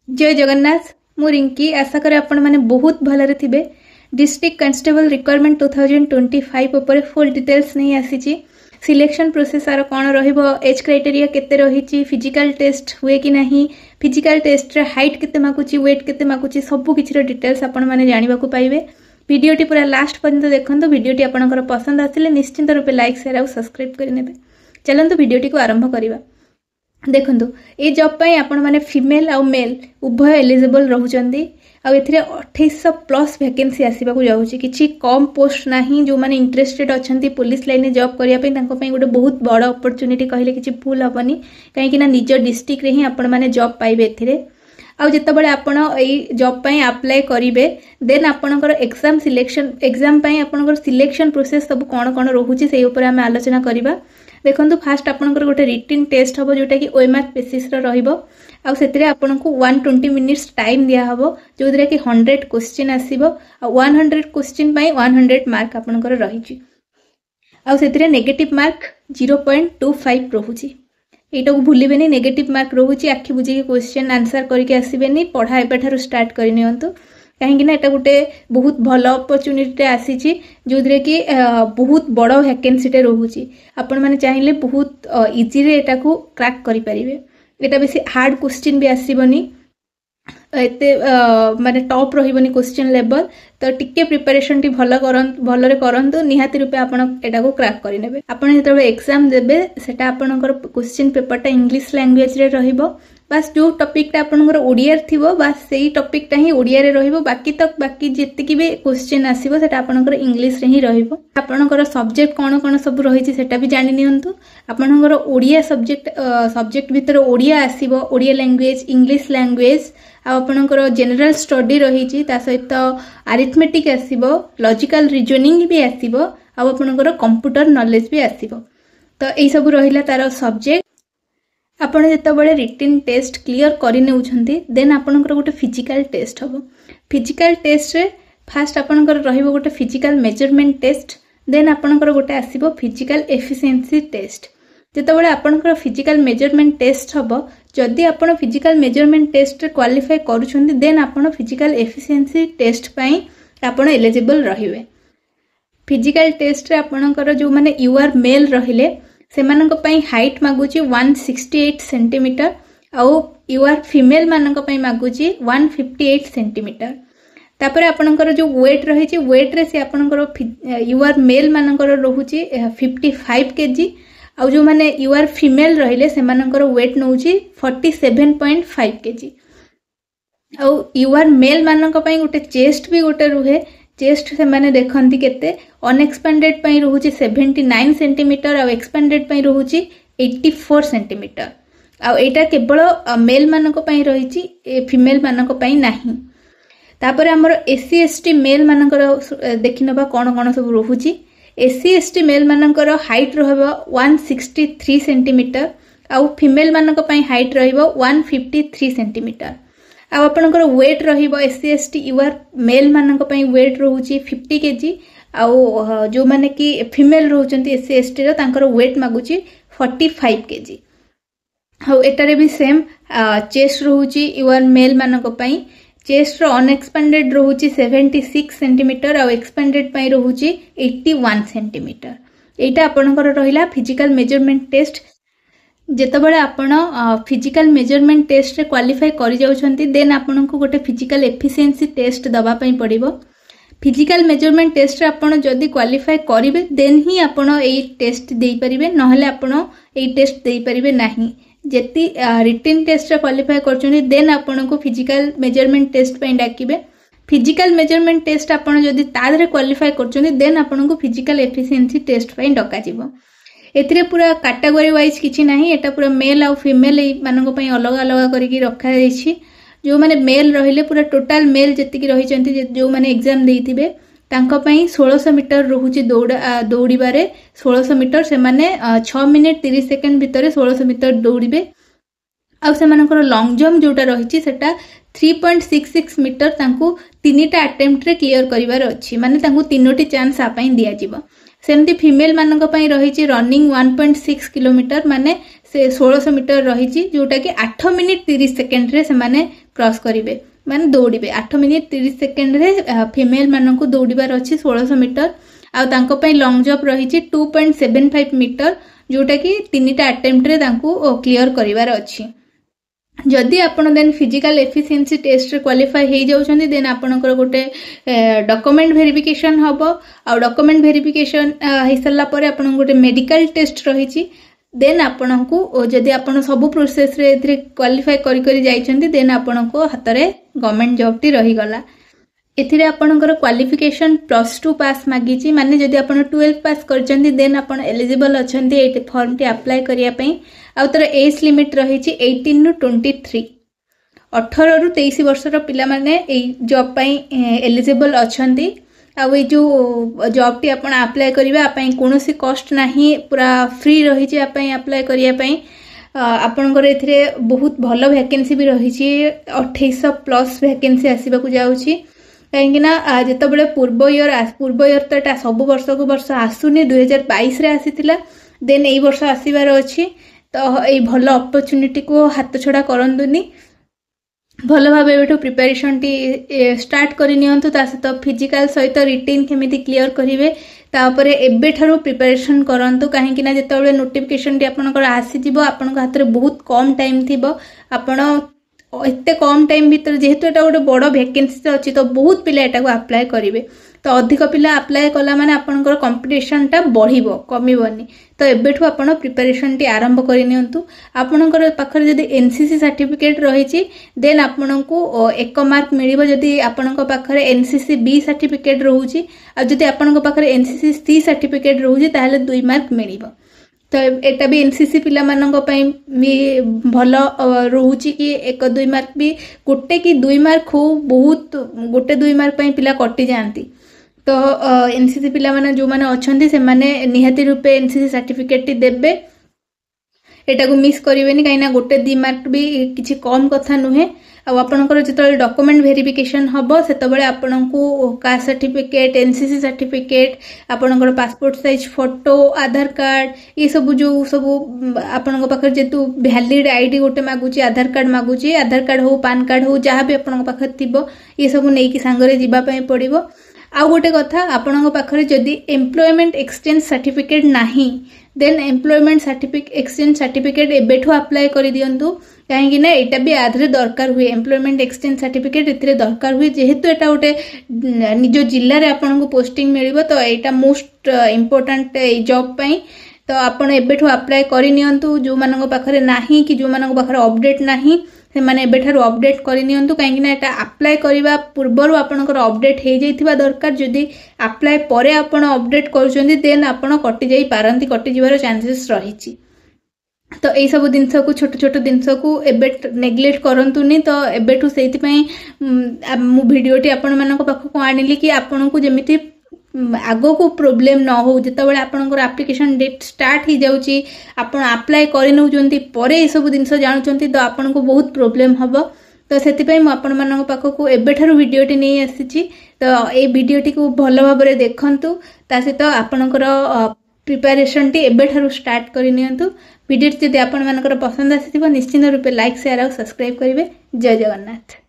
जय जगन्नाथ मु रिंकी आशा करे आपण माने बहुत भलरे थिबे। डिस्ट्रिक्ट कांस्टेबल रिक्वायरमेंट 2025 ऊपर फुल डिटेल्स नहीं आसीची। सिलेक्शन प्रोसेस आर कौन रहिबो, एज क्राइटेरिया केते रहिची, फिजिकल टेस्ट हुए कि नहीं, फिजिकल टेस्ट रे हाइट केते मागुची, वेट केते मागुची, सब किछि डिटेल्स आपण माने जानिबा को पाइबे। वीडियोटी पूरा लास्ट पर्यंत देखंतु। वीडियोटी आपनकर पसंद आसिले निश्चिंत रूपे लाइक शेयर और सब्सक्राइब करि नेबे। चलंतु वीडियोटी को आरंभ करिबा। देखंतु ए जॉब पई आपण माने फीमेल और मेल उभय एलिजिबल रहउचंदी। आ एथिरे 2800 प्लस वैकेंसी आसीबा को जाउची। किछि कम पोस्ट नाही। जो माने इंटरेस्टेड अछंती पुलिस लाइन में जॉब करिया पई तांको पई गोटे बहुत बड़ अपॉर्चुनिटी कहले किछि भूल हबनी। काहे कि ना निज डिस्ट्रिक्ट रे ही आपण माने जॉब पाइबे एथिरे। आउ जेतेबेले आपण एई जॉब पई अप्लाई करिवे देन आपणकर एग्जाम सिलेक्शन एग्जाम पई आपणकर सिलेक्शन प्रोसेस सब कोन कोन रहउची सेही ऊपर हम आलोचना करिबा। देखंतु फास्ट आपणकर गोटे रिटन टेस्ट हबो जोटा कि ओएमआर बेसिस रो रहिबो। आ सेतिरे आपनको 120 मिनिट्स टाइम दिया हबो जोदरे कि 100 क्वेश्चन आसीबो। आ 100 क्वेश्चन पई 100 मार्क आपणकर रहिची। आ सेतिरे नेगेटिव मार्क 0.25 रहउची। एटा को भूलिबेनी नेगेटिव मार्क रहउची। आखि बुझी के क्वेश्चन आंसर करके आसीबेनी। पढ़ा एबेठारु स्टार्ट करि नियंतु। कहीं ना एटा गोटे बहुत भल अपॉर्चुनिटी आसीची जोदरे कि बहुत बड़ वैकेंसी टे रहउची। आपण माने चाहिए बहुत इजी रे एटा को क्रैक करि परिबे। एटा बेसी हार्ड क्वेश्चन भी आसीबनी। एते माने टॉप रहिबनी क्वेश्चन लेवल। तो टिके प्रिपरेशन टी भलरे करंतु निहाती रूपे आपण एटा को क्रैक करि नेबे। आपण जेतबे एग्जाम देबे सेटा आपणकर क्वेश्चन पेपरटा इंग्लिश लैंग्वेज रे रहिबो। बस जो टॉपिकटा आपणकर ओडिया थिबो बस सेही टॉपिकटा ही ओडिया रे रहिबो। बाकी जेतिकी भी क्वेश्चन आसीबो सेटा आपणकर इंग्लिश रे ही रहिबो। आपणकर सब्जेक्ट कोन कोन सब रहिची सेटा भी जानि नियंतु। आपणकर ओडिया सब्जेक्ट भीतर ओडिया आसीबो, ओडिया लैंग्वेज, इंग्लिश लैंग्वेज। आपणकर जनरल स्टडी रहिची। ता सहित अरिथमेटिक आसीबो, लॉजिकल रीजनिंग भी आसीबो। आपणकर कंप्यूटर नॉलेज भी आसीबो। तो एई सब रहिला तार सब्जेक्ट। आपण जेतबेले रिटन टेस्ट क्लियर करि नेउछंती देन आपणकर गोटे फिजिकल टेस्ट हबो। फिजिकल टेस्ट रे फास्ट आपणकर रहिबो गोटे फिजिकल मेजरमेंट टेस्ट। देन आपणकर गोटे आसीबो फिजिकल एफिशिएंसी टेस्ट। जेतबेले आपणकर फिजिकल मेजरमेंट टेस्ट हबो, जदि आपण फिजिकल मेजरमेंट टेस्ट रे क्वालिफाई करूछंती देन आपण फिजिकल एफिशिएंसी टेस्ट पई आपण एलिजिबल रहिबे। फिजिकल टेस्ट रे आपणकर जो माने यूआर मेल रहिले सेमानक पई हाइट मागुची 168 सेंटीमीटर। आउ यूआर फीमेल मानक पई मागुची 158 सेंटीमीटर। तापर आपणकर जो वेट रहिची वेट रे से आपणकर यूआर मेल मानकर रहूची 55 केजी। आउ जो माने यूआर फीमेल रहिले सेमानकर वेट नउची 47.5 केजी। आउ यूआर मेल मानक पई गोटे चेस्ट भी गोटे रुहे। चेस्ट से माने देखंती केते अनएक्सपेंडेड पई रहूची 79 सेंटीमीटर और एक्सपेंडेड पई रहूची 84 सेंटीमीटर। आ एटा केवल मेल मानक पई रहिची, फीमेल मानक पई नाही। तापर हमर एससी एसटी मेल मानकर देखिनबा कोन कोन सब रहूची। एससी एसटी मेल मानकर हाइट रहबो 163 सेंटीमीटर। आ फीमेल मानक पई हाइट रहबो 153 सेंटीमीटर। आ आपणकर वेट रहिबो एससी एसटी यूआर मेल मानक पई वेट रहूची 50 केजी। आ जो माने कि फीमेल रहउचंती एससी एसटी रो तांकर वेट मागुची 45 केजी। हाउ एटारे भी सेम चेस्ट रहउची यूआर मेल मानक पई। चेस्ट रो अनएक्सपेंडेड रहउची 76 सेंटीमीटर और एक्सपेंडेड पई रहउची 81 सेंटीमीटर। एटा आपणकर रहिला फिजिकल मेजरमेंट टेस्ट। जेतबेले आपण फिजिकल मेजरमेंट टेस्ट रे क्वालिफाई करि जाउछंती देन आपनको गोटे फिजिकल एफिशिएंसी टेस्ट दबा पई पड़िबो। फिजिकल मेजरमेंट टेस्ट रे आपण जदी क्वालिफाई करिवे देन ही आपण एई टेस्ट देई परिबे, नहले आपण एई टेस्ट देई परिबे नाही। जेति रिटन टेस्ट रे क्वालिफाई करछनी देन आपनको फिजिकल मेजरमेंट टेस्ट पई डाकिबे। फिजिकल मेजरमेंट टेस्ट आपण जदी तादरे क्वालिफाई करछनी देन आपनको फिजिकल एफिशिएंसी टेस्ट पई डका जिवो। एथिरे पूरा कैटेगरी वाइज किछि नाही। एटा पूरा मेल और फीमेल मानक पई अलग अलग करके रखा जायछि। जो माने मेल रहिले पूरा टोटल मेल जेतिकी रहिचंती जो माने एग्जाम देइथिबे तांको पई 1600 मीटर रहउची दौड़ीबारे 1600 मीटर से माने 6 मिनिट 30 सेकंड भितरे 1600 मीटर दौड़ीबे। आ सेमानकर लॉन्ग जंप जोटा रहिची सेटा 3.66 मीटर तांको 3टा अटेम्प्ट रे क्लियर करिवार अछि। माने तांको 3टी चांस आ पई दिया जिवो। सेमती फीमेल मानक पई रहिची रनिंग 1.6 किलोमीटर माने से 1600 मीटर रहिची जोटा कि 8 मिनिट 30 सेकंड रे से माने क्रॉस करेंगे माने दौड़े 8 मिनिट 30 सेकेंड रे फीमेल मानक दौड़ार अच्छी 1600 मीटर आउ लॉन्ग जंप रही 2.75 मीटर जोटा कि 3टा अटेम्प्ट रे क्लियर करिवार अच्छी जदि आपण देन फिजिकल एफिशिएंसी टेस्ट रे क्वालिफाई हो जाउछन्ती देन आपणकर गोटे डॉक्यूमेंट वेरिफिकेशन हबो आ डॉक्यूमेंट वेरिफिकेशन हो सारा पर आपण गोटे मेडिकल टेस्ट रही देन आपण को जदि आपण सब प्रोसेस रे एथरे क्वालिफाई करि करि जाइछन्ती देन आपण को हाथ रे गवर्नमेंट जॉब टी रही गला एथिरे आपणकर क्वालिफिकेशन +2 पास मागिची माने जदि आपण 12 पास करछन्ती देन आपण एलिजिबल अछन्ती ए फॉर्म टी अप्लाई करिया पई आ तर एज लिमिट रही 18 टू 23 18 रु 23 वर्षर पिला माने ए जॉब पई एलिजिबल अछन्ती आ ए जो जॉब टी आपण अप्लाई करिबा पई कोनोसी कॉस्ट नाही पूरा फ्री रही छि आपई अप्लाई करिया पई आपणकर एथिरे बहुत भलो वैकेंसी भी रही छि 2800 प्लस वैकेंसी आसीबा को जाउछि कहीं जिते पूर्व इयर तो एटा सब वर्ष को वर्ष आसुनी 2022 रे आसीथिला देन एई वर्ष आसीबार अछि तो एई भल अपॉर्चुनिटी को हाथ छड़ा करंदुनी भल भाव एठू प्रिपरेशन टी स्टार्ट करि नियंतु ता सहित फिजिकल सहित रिटिन केमिति क्लियर करिवे तापरे एबे ठारू प्रिपरेशन करंतु कहीं ना जेतेबेले नोटिफिकेशन टी आपनकर आसी जिवो आपनक हाथ रे बहुत कम टाइम थिबो आपण एते कम टाइम भीतर जेहेतु एटा गोटे बड़ वैकेंसी अच्छी तो बहुत पिला एटा को अप्लाई करेंगे तो अधिक पिला अप्लाई कला माने आपनकर कंपटीशन टा बढ़िबो कमिबोनी तो एबेठू आपण प्रिपरेशन टी आरंभ करि नियंतु आपनकर पाखर जदी एनसीसी सर्टिफिकेट रहिछि देन आपनको 1 मार्क मिलिबो जदी आपनक पाखर एनसीसी बी सर्टिफिकेट रहउछि आ जदी आपनक पाखर एनसीसी सी सर्टिफिकेट रहउछि ताहले 2 मार्क मिलिबो तो एटा भी एनसीसी पिला मानक पई भी भलो रहउछि कि 1-2 मार्क भी गोटे कि 2 मार्क हो बहुत गोटे 2 मार्क पई पिला कटि जानती तो एनसीसी पिला माने जो माने अछंती से माने निहाती रूपे एनसीसी सर्टिफिकेट टी देबे एटा को मिस करिवेनी काइना गोटे 2 मार्क भी किछि कम कथा नुहे आ आपनकर जतले डॉक्यूमेंट वेरिफिकेशन हबो सेतबेले आपनकू कास्ट सर्टिफिकेट एनसीसी सर्टिफिकेट आपनकर पासपोर्ट साइज फोटो आधार कार्ड ये सब जो सब आपनक पाखर जेतु वैलिड आईडी गोटे मागुची आधार कार्ड हो पान कार्ड हो जहाँ भी आपनक पाखर थिबो ये सब नै कि सांगरे जिबा पई पड़िबो आ गोटे कथा आपनक पाखर जदी एम्प्लॉयमेंट एक्सचेंज सर्टिफिकेट नाही देन एम्प्लॉयमेंट एक्सचेंज सर्टिफिकेट एबेठू अप्लाई करि दियंतु कहीं ना यहाँ भी आधे दरकार हुए एम्प्लॉयमेंट एक्सचेंज सर्टिफिकेट ए दरकार हुए जेहेतु एटा गोटे निज जिले में आपन को पोस्टिंग मिलिबो तो यहाँ मोस्ट इम्पोर्टेंट जॉब पाई तो आपन एबेठू अप्लाई करि नियंतु जो मानक पाखरे नाही कि जो मानक पाखरे अपडेट नाही से माने एबेठारु अपडेट करि नियंतु कहीं ना एटा अप्लाई करबा पूर्वरु आपनकर अपडेट हे जाइथिबा दरकार जदी अप्लाई परे आपन अपडेट करूछन्ती देन आपन कटि जाई पारंती कटि जिवार चांसेस रहिछि तो यही सब जिनस को छोट छोट जिनस को एबे नेग्लेक्ट करंतुनी तो एबेठू सेति पई मु भिडियोटी आपण मानक पाखको आनिली कि आपण को जेमिति आगो को प्रॉब्लम न हो जितेबाला आपनकर एप्लिकेशन डेट स्टार्ट हो जाउची आपण अप्लाई करि नउचंती परे ए सब जिनस जानउचंती तो आपण को बहुत प्रॉब्लम हबो तो सेति पई म आपण मानक पाखको एबेठारु भिडियोटी नै आसीची तो ए भिडियोटी को भलो भाबरे देखंतु ता सहित आपनकर प्रिपरेशन टी एबेठारु स्टार्ट करि नियंतु भिडियो जदि आपण मानकर पसंद आसीथिबो निश्चित रूपे लाइक शेयर और सब्सक्राइब करिवे जय जगन्नाथ।